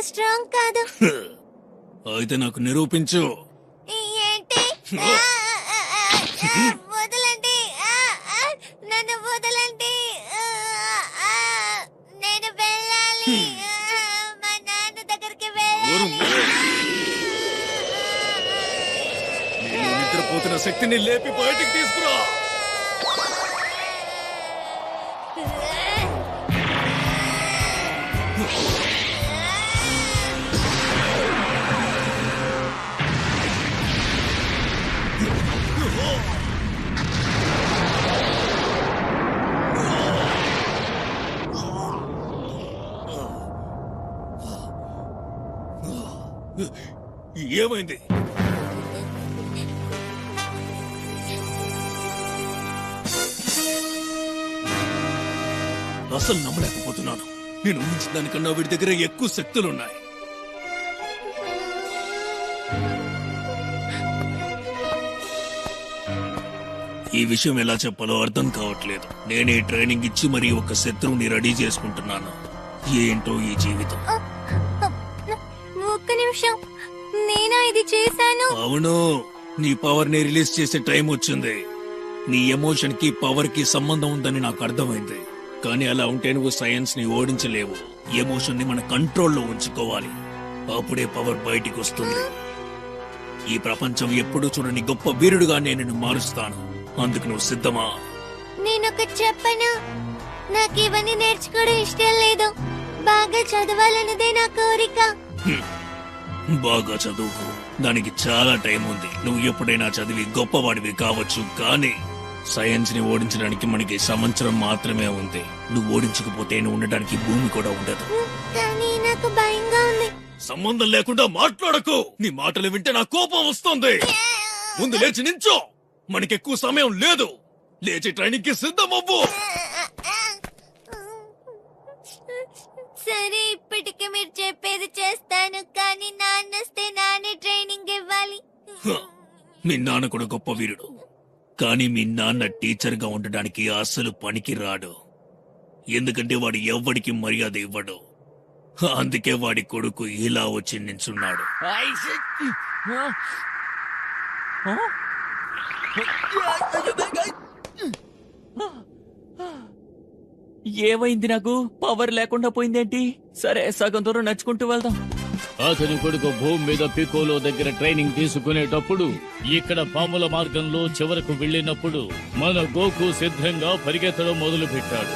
Strong కాదు. అయితే నాకు నిరూపించు. ఏంటి? వదలండి, నన్ను వదలండి. నేను వెళ్ళాలి, మా నాన్న దగ్గరికి వెళ్ళాలి. నేను నిద్రపోతున్న శక్తిని లేపి బయటికి తీసుకురా. ఏమైంది? అసలు నమ్మలేకపోతున్నాను. నేను ఊహించిన దానికన్నా వీడి దగ్గర ఎక్కువ శక్తులున్నాయి. ఈ విషయం ఎలా చెప్పాలో అర్థం కావట్లేదు. నేనే ట్రైనింగ్ ఇచ్చి మరీ ఒక శత్రువుని రెడీ చేసుకుంటున్నాను. ఏంటో ఈ జీవితం. ఒక్క నిమిషం, నేనా ఇది చేశాను? అవును, నీ పవర్ ని రిలీజ్ చేసే టైం వచ్చింది. నీ ఎమోషన్ కి పవర్ కి సంబంధం ఉందని నాకు అర్థమైంది. కానీ అలా ఉంటే నువ్వు సైన్స్ ని ఓడించలేవు. ఎమోషన్ ని మన కంట్రోల్లో ఉంచుకోవాలి. అప్పుడే పవర్ బయటికి వస్తుంది. ఈ ప్రపంచం ఎప్పుడూ చూడని గొప్ప వీరుడుగా నేను నిన్ను మారుస్తాను. అందుకు నువ్వు సిద్ధమా? నేనొకటి చెప్పను, నాకు ఇవన్నీ నేర్చుకోవడం ఇష్టం లేదు. బాగా చదవాలన్నదే నా కోరిక. బాగా చదువుకో, దానికి చాలా టైం ఉంది. నువ్వు ఎప్పుడైనా చదివి గొప్పవాడివి కావచ్చు, కానీ సైన్స్ ని ఓడించడానికి మనకి సంవత్సరం మాత్రమే ఉంది. నువ్వు ఓడించకపోతే నువ్వు ఉండడానికి భూమి కూడా ఉండదు. కానీ నాకు భయంగా ఉంది. సంబంధం లేకుండా మాట్లాడకు. నీ మాటలు వింటే నా కోపం వస్తుంది. ముందు లేచి నించో, మనకెక్కువ సమయం లేదు. లేచి ట్రైనింగ్ కి సిద్ధమవ్వు. సరే, ఇప్పటికే మీరు చెప్పేది చేస్తాను. కానీ నాన్నొస్తే నానే ట్రైనింగ్ ఇవ్వాలి. మీ నాన్న కూడా గొప్ప వీరుడు, కానీ మీ నాన్న టీచర్ గా ఉండడానికి అసలు పనికి రాడు. ఎందుకంటే వాడు ఎవ్వడికి మర్యాద ఇవ్వడు. అందుకే వాడి కొడుకు ఇలా వచ్చి నించున్నాడు. ఏమైంది? నాకు పవర్ లేకుండా పోయిందేంటి? సరే, సగం దూరం నడుచుకుంటూ వెళ్దాం. అతని కొడుకు భూమి మీద పికోలో దగ్గర ట్రైనింగ్ తీసుకునేటప్పుడు, ఇక్కడ పాముల మార్గంలో చివరకు వెళ్ళినప్పుడు మన గోకు సిద్ధంగా పరిగెత్తడం మొదలు పెట్టాడు.